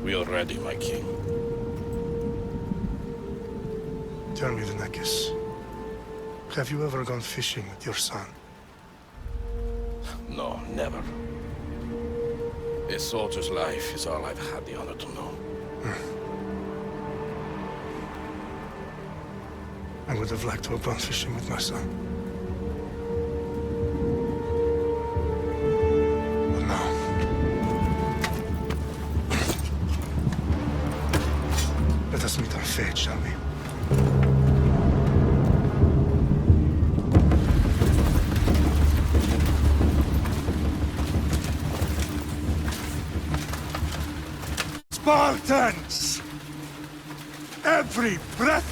We are ready, my king. Tell me, the Negus. Have you ever gone fishing with your son? No, never. A soldier's life is all I've had the honor to know. I would have liked to have gone fishing with my son. But no. Let us meet our fate, shall we? Spartans! Every breath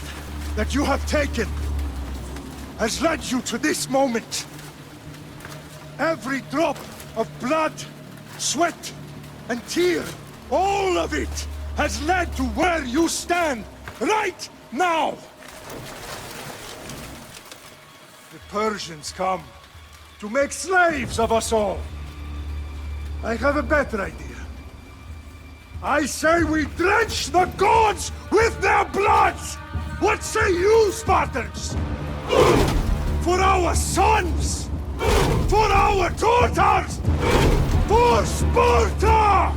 that you have taken has led you to this moment. Every drop of blood, sweat, and tear, all of it has led to where you stand right now. The Persians come to make slaves of us all. I have a better idea. I say we drench the gods with their blood! What say you, Spartans? For our sons! For our daughters! For Sparta!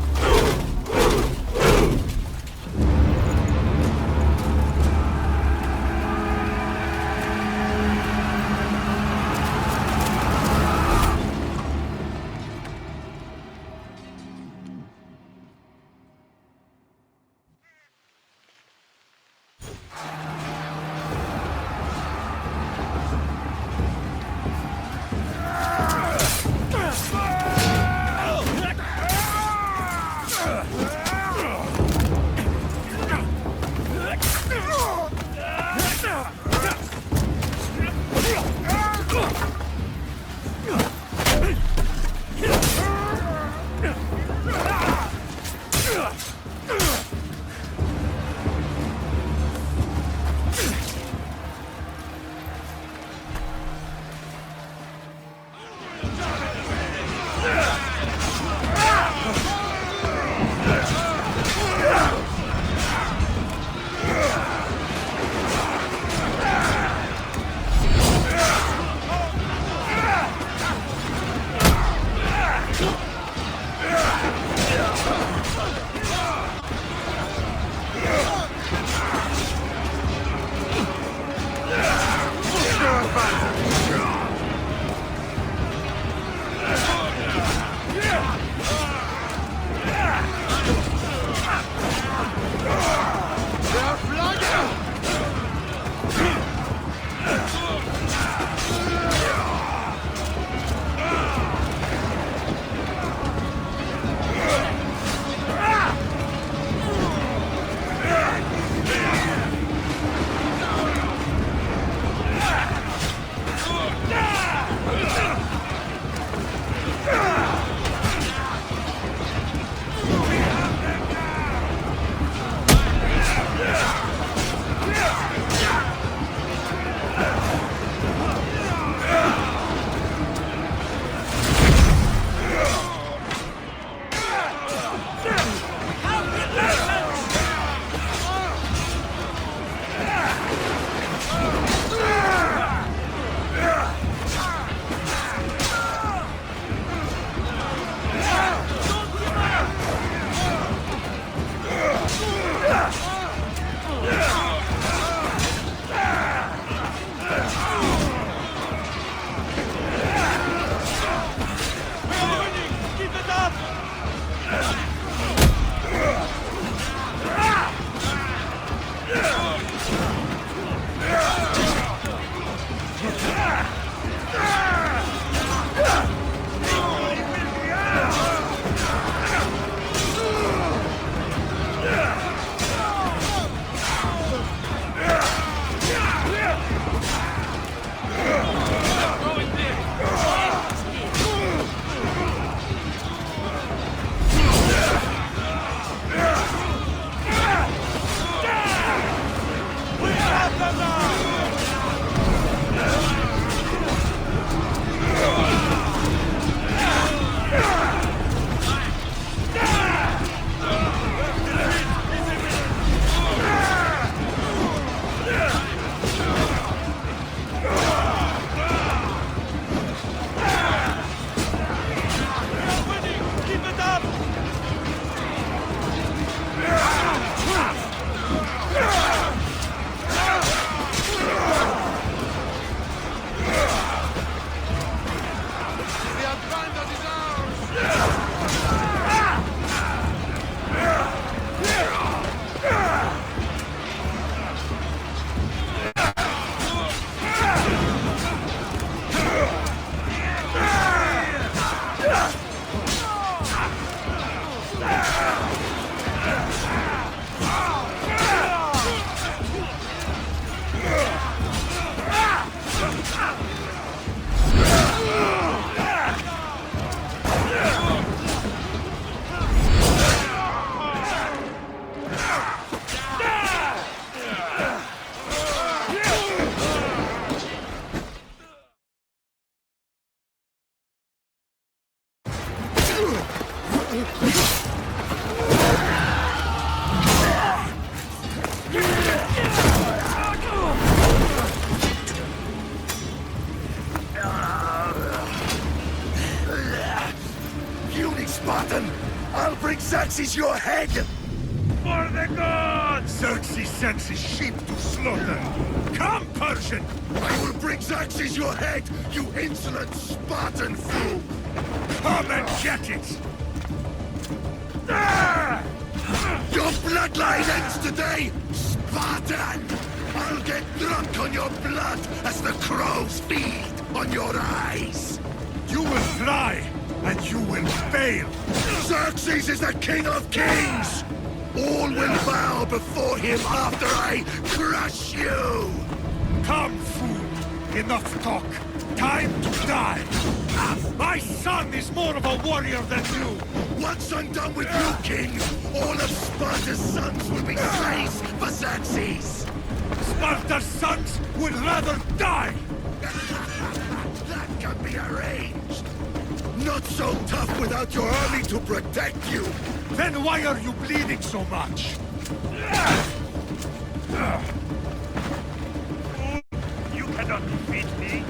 Puny Spartan! I'll bring Xerxes your head! For the gods! Xerxes sends his sheep to slaughter. Come, Persian! I will bring Xerxes your head, you insolent Spartan fool! Come and get it! Your bloodline ends today, Spartan! I'll get drunk on your blood as the crows feed on your eyes! You will try, and you will fail! Xerxes is the king of kings! All will bow before him after I crush you! Come, fool! Enough talk! Time to die! My son is more of a warrior than you! Once I'm done with you, king, all of Sparta's sons will be slaves for Xerxes! Sparta's sons would rather die! That can be arranged! Not so tough without your army to protect you! Then why are you bleeding so much? You cannot defeat me!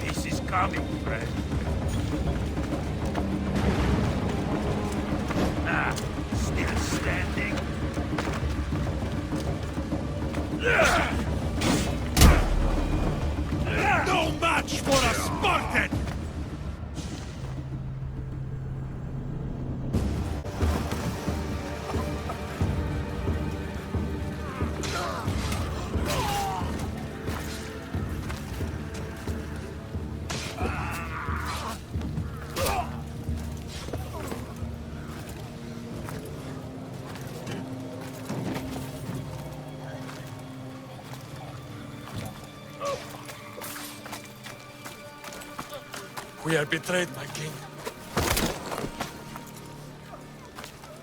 This is coming, friend. Still standing. No match for a Spartan! We are betrayed, my king.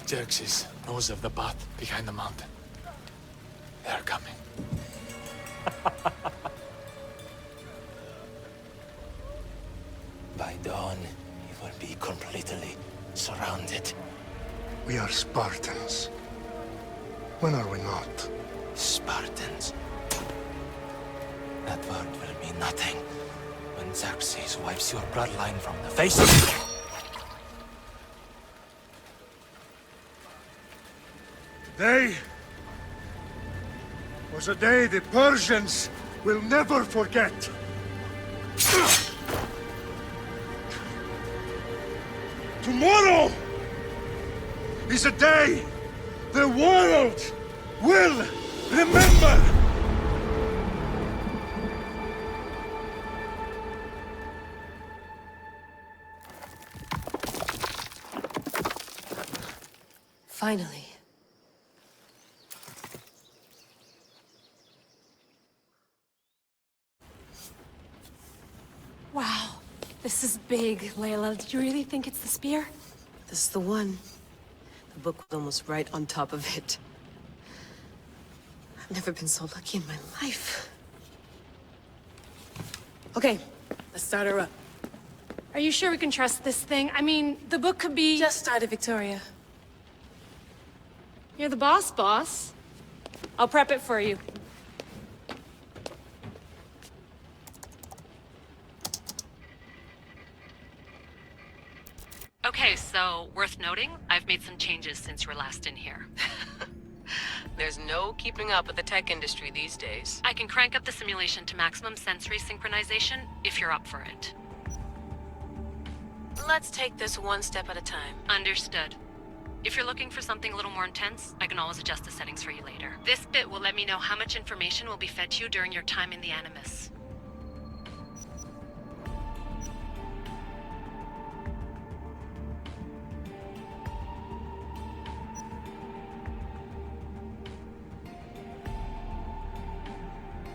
Xerxes knows of the path behind the mountain. They are coming. By dawn, he will be completely surrounded. We are Spartans. When are we not? Spartans. That word will mean nothing when Xerxes wipes your bloodline from the face of the... Today was a day the Persians will never forget. Tomorrow is a day the world will remember. Finally. Wow, this is big, Layla. Did you really think it's the spear? This is the one. The book was almost right on top of it. I've never been so lucky in my life. Okay, let's start her up. Are you sure we can trust this thing? I mean, the book could be... Just started, Victoria. You're the boss. I'll prep it for you. Okay, so worth noting, I've made some changes since you were last in here. There's no keeping up with the tech industry these days. I can crank up the simulation to maximum sensory synchronization if you're up for it. Let's take this one step at a time. Understood. If you're looking for something a little more intense, I can always adjust the settings for you later. This bit will let me know how much information will be fed to you during your time in the Animus.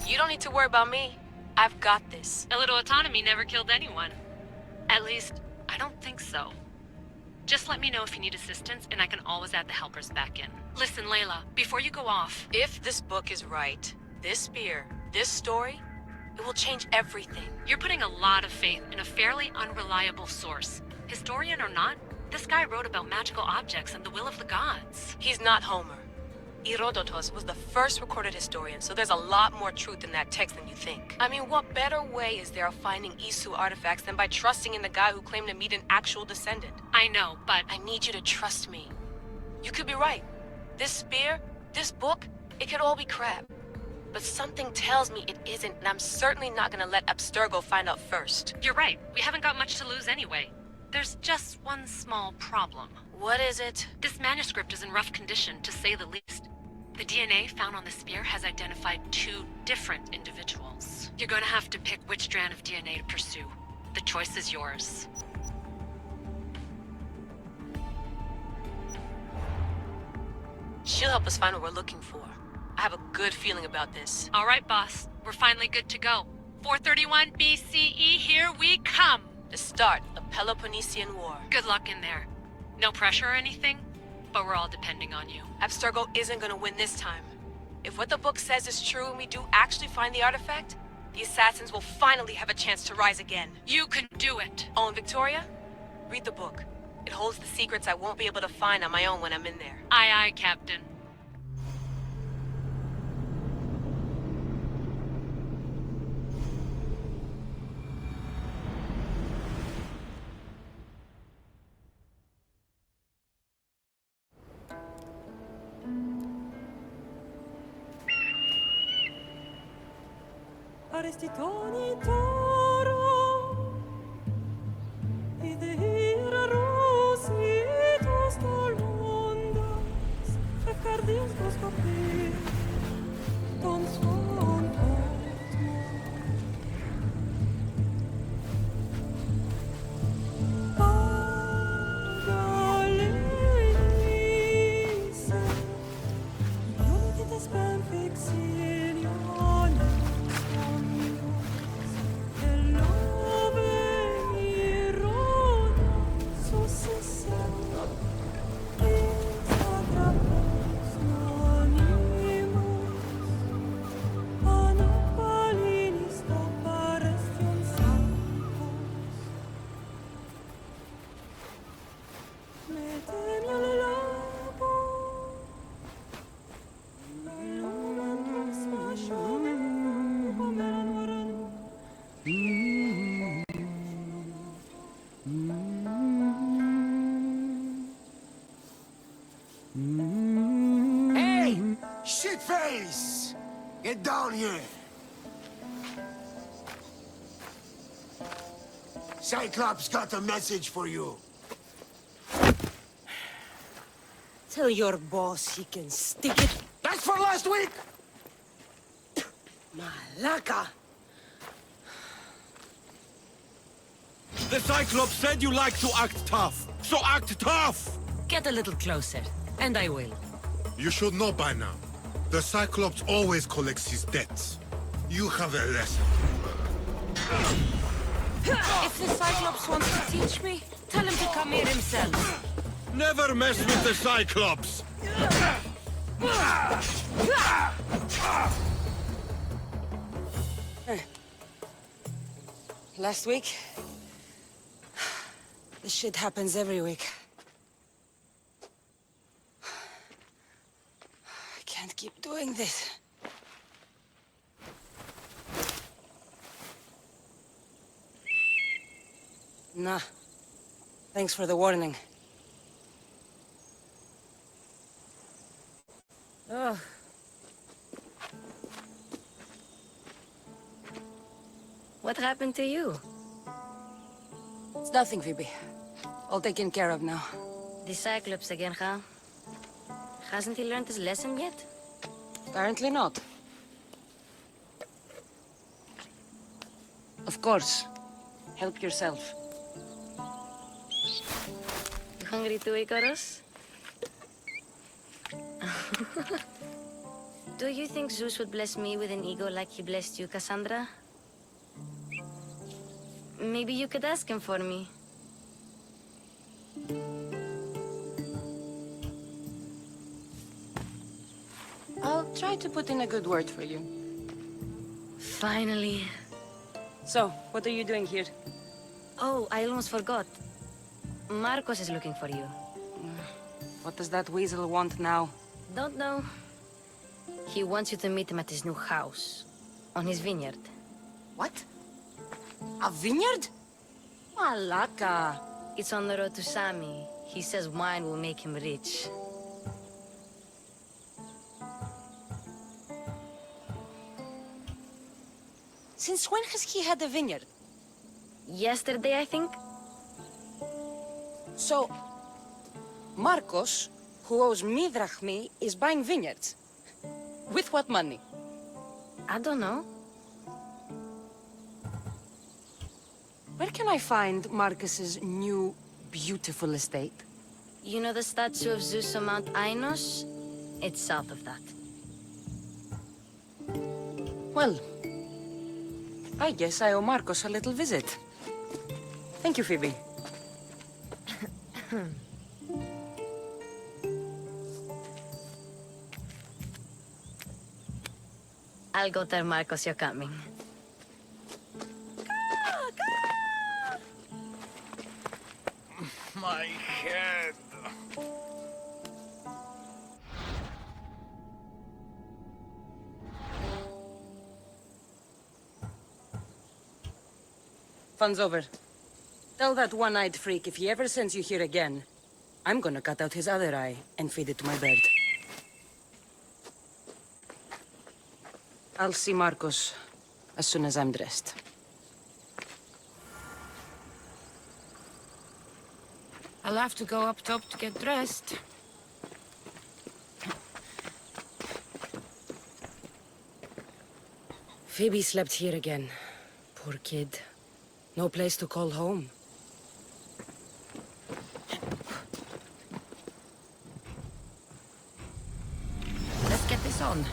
You don't need need to worry about me. I've got this. A little autonomy never killed anyone. At least, I don't think so. Just let me know if you need assistance, and I can always add the helpers back in. Listen, Layla, before you go off... If this book is right, this spear, this story, it will change everything. You're putting a lot of faith in a fairly unreliable source. Historian or not, this guy wrote about magical objects and the will of the gods. He's not Homer. Herodotus was the first recorded historian, so there's a lot more truth in that text than you think. I mean, what better way is there of finding Isu artifacts than by trusting in the guy who claimed to meet an actual descendant? I know, but... I need you to trust me. You could be right. This spear, this book, it could all be crap. But something tells me it isn't, and I'm certainly not gonna let Abstergo find out first. You're right. We haven't got much to lose anyway. There's just one small problem. What is it? This manuscript is in rough condition, to say the least. The DNA found on the spear has identified 2 different individuals. You're gonna have to pick which strand of DNA to pursue. The choice is yours. She'll help us find what we're looking for. I have a good feeling about this. All right, boss. We're finally good to go. 431 BCE, here we come! The start of Peloponnesian War. Good luck in there. No pressure or anything, but we're all depending on you. Abstergo isn't gonna win this time. If what the book says is true and we do actually find the artifact, the assassins will finally have a chance to rise again. You can do it! Oh, and Victoria? Read the book. It holds the secrets I won't be able to find on my own when I'm in there. Aye, aye, Captain. Arrestitoni toro, idehira rositos tolondas, frekardis goskopir, ton svon Pagalese, uniti spam fixilione. Hey! Shitface! Get down here! Cyclops got a message for you. Tell your boss he can stick it. That's for last week! Malaka! The Cyclops said you like to act tough, so act tough! Get a little closer, and I will. You should know by now. The Cyclops always collects his debts. You have a lesson. If the Cyclops wants to teach me, tell him to come here himself. Never mess with the Cyclops! Last week? This shit happens every week. I can't keep doing this. Nah. Thanks for the warning. Oh. What happened to you? It's nothing, Phoebe. All taken care of now. The Cyclops again, huh? Hasn't he learned his lesson yet? Apparently not. Of course. Help yourself. You hungry too, Icarus? Do you think Zeus would bless me with an ego like he blessed you, Cassandra? Maybe you could ask him for me. I'll try to put in a good word for you. Finally. So, what are you doing here? Oh, I almost forgot. Marcos is looking for you. What does that weasel want now? Don't know. He wants you to meet him at his new house. On his vineyard. What? A vineyard? Malaka. It's on the road to Sami. He says wine will make him rich. Since when has he had a vineyard? Yesterday, I think. So, Marcos, who owes me drachmi, is buying vineyards. With what money? I don't know. Where can I find Marcus's new, beautiful estate? You know the statue of Zeus on Mount Ainos? It's south of that. Well, I guess I owe Marcos a little visit. Thank you, Phoebe. I'll go tell Marcos you're coming. My head. Fun's over. Tell that one-eyed freak if he ever sends you here again, I'm gonna cut out his other eye and feed it to my bird. I'll see Marcos as soon as I'm dressed. I'll have to go up top to get dressed. Phoebe slept here again. Poor kid. No place to call home. Let's get this on.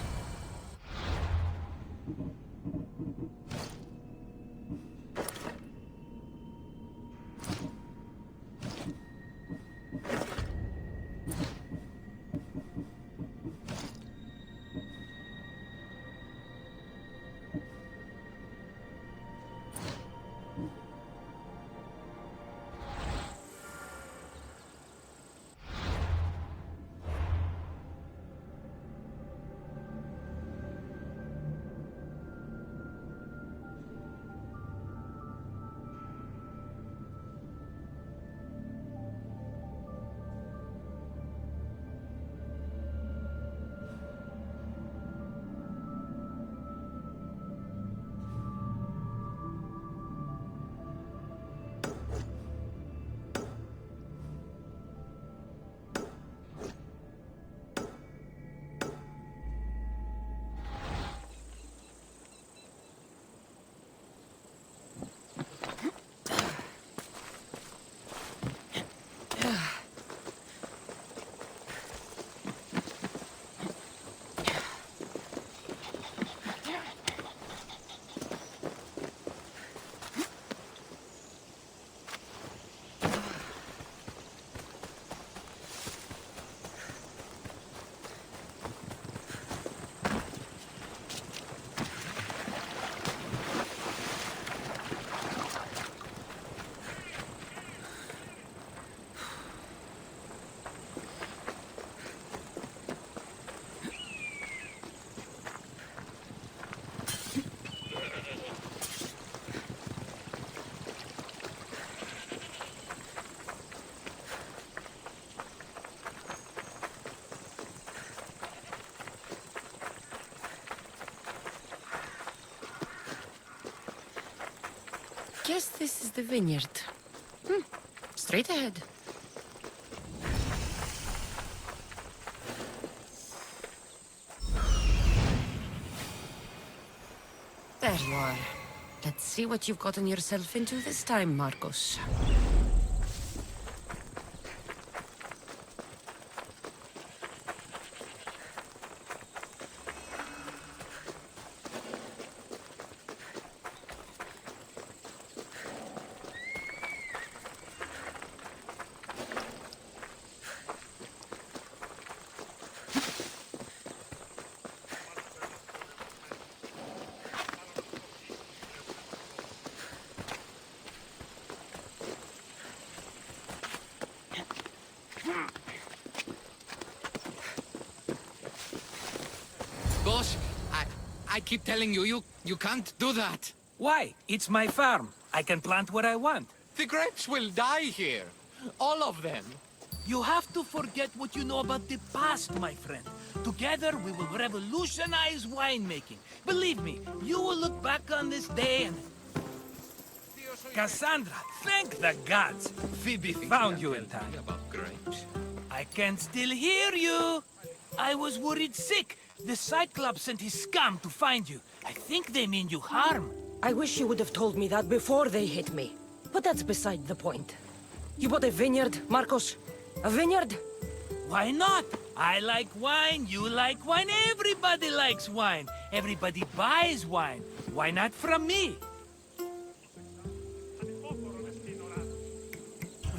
Guess this is the vineyard. Straight ahead. There you are. Let's see what you've gotten yourself into this time, Marcos. I keep telling you, you can't do that. Why? It's my farm. I can plant what I want. The grapes will die here. All of them. You have to forget what you know about the past, my friend. Together, we will revolutionize winemaking. Believe me, you will look back on this day and... Cassandra, thank the gods! Phoebe found you in time. About grapes. I can still hear you! I was worried sick. The Cyclops sent his scum to find you. I think they mean you harm. I wish you would have told me that before they hit me. But that's beside the point. You bought a vineyard, Marcos? A vineyard? Why not? I like wine, you like wine, everybody likes wine. Everybody buys wine. Why not from me?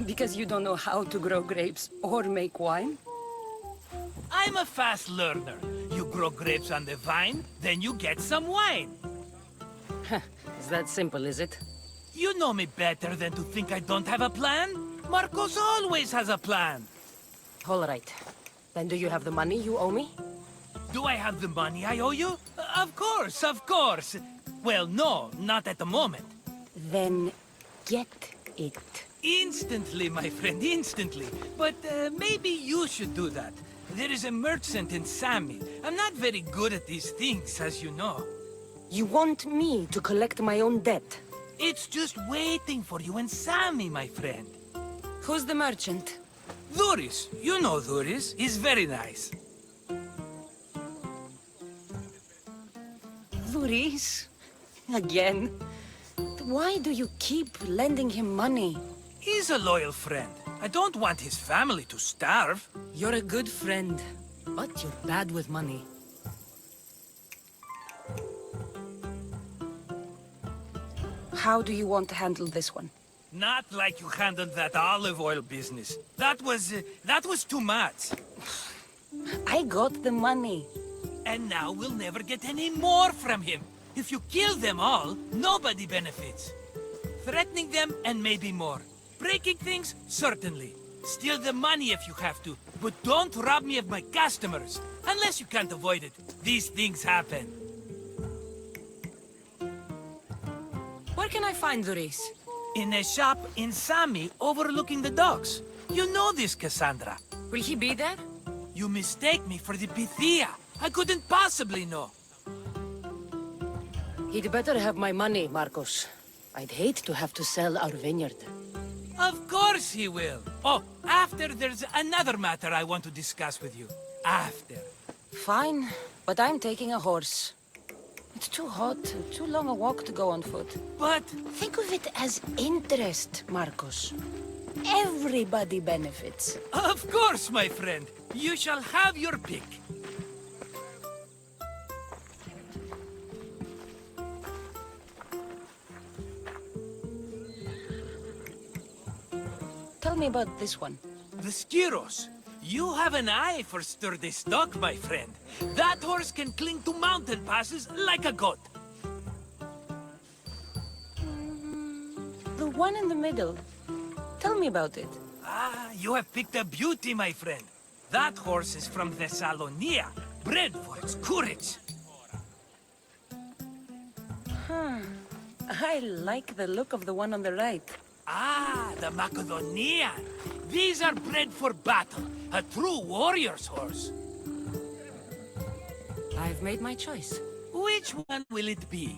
Because you don't know how to grow grapes or make wine? I'm a fast learner. You grow grapes on the vine, then you get some wine. Is that simple, is it? You know me better than to think I don't have a plan. Marcos always has a plan. All right. Then do you have the money you owe me? Do I have the money I owe you? Of course, of course. Well, no, not at the moment. Then get it. Instantly, my friend, instantly. But maybe you should do that. There is a merchant in Sami. I'm not very good at these things, as you know. You want me to collect my own debt? It's just waiting for you in Sami, my friend. Who's the merchant? Dhuris. You know Dhuris. He's very nice. Dhuris? Again? Why do you keep lending him money? He's a loyal friend. I don't want his family to starve. You're a good friend, but you're bad with money. How do you want to handle this one? Not like you handled that olive oil business. That was too much. I got the money. And now we'll never get any more from him. If you kill them all, nobody benefits. Threatening them, and maybe more. Breaking things, certainly. Steal the money if you have to, but don't rob me of my customers. Unless you can't avoid it. These things happen. Where can I find Dhuris? In a shop in Sami, overlooking the docks. You know this, Cassandra. Will he be there? You mistake me for the Pythia. I couldn't possibly know. He'd better have my money, Marcos. I'd hate to have to sell our vineyard. Of course he will. Oh, after there's another matter I want to discuss with you. After. Fine, but I'm taking a horse. It's too hot, too long a walk to go on foot. But... think of it as interest, Marcos. Everybody benefits. Of course, my friend. You shall have your pick. Tell me about this one. The Skiros. You have an eye for sturdy stock, my friend. That horse can cling to mountain passes like a goat. The one in the middle. Tell me about it. Ah, you have picked a beauty, my friend. That horse is from Kephallonia, bred for its courage. I like the look of the one on the right. Ah, the Macedonian. These are bred for battle. A true warrior's horse. I've made my choice. Which one will it be?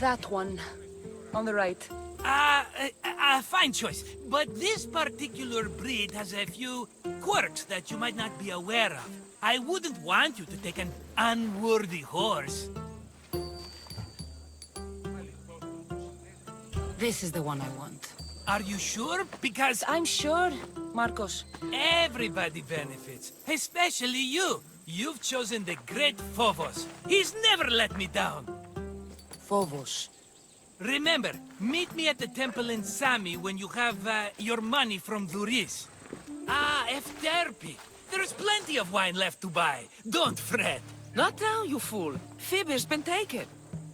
That one. On the right. Fine choice. But this particular breed has a few quirks that you might not be aware of. I wouldn't want you to take an unworthy horse. This is the one I want. Are you sure? Because... I'm sure, Marcos. Everybody benefits. Especially you. You've chosen the great Phobos. He's never let me down. Phobos. Remember, meet me at the temple in Sami when you have your money from Dhuris. Ah, Efterpi. There's plenty of wine left to buy. Don't fret. Not now, you fool. Phoebe's been taken.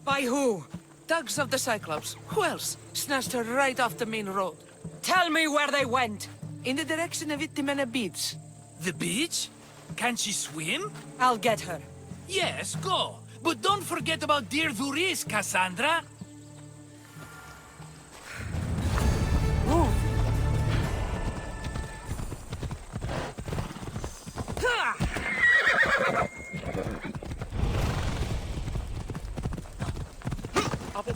By who? Thugs of the Cyclops. Who else? Snatched her right off the main road. Tell me where they went! In the direction of Itimena Beach. The beach? Can she swim? I'll get her. Yes, go. But don't forget about dear Vuris, Cassandra. Abo,